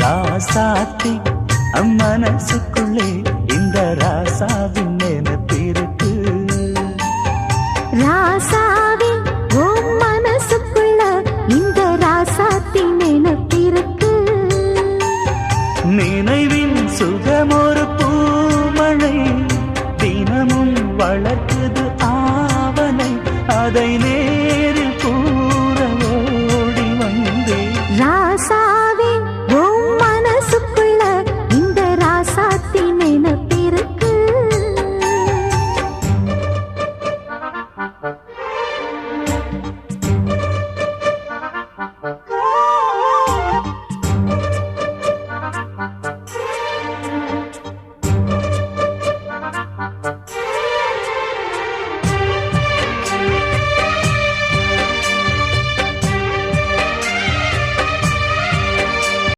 ராசாத்தி மனசுக்குள்ளே இந்த ராசாவின் நினைப்பிருக்கு. ராசாவே உன் மனசுக்குள்ள இந்த ராசாத்தின் நினைப்பிருக்கு. நினைவின் சுகமோ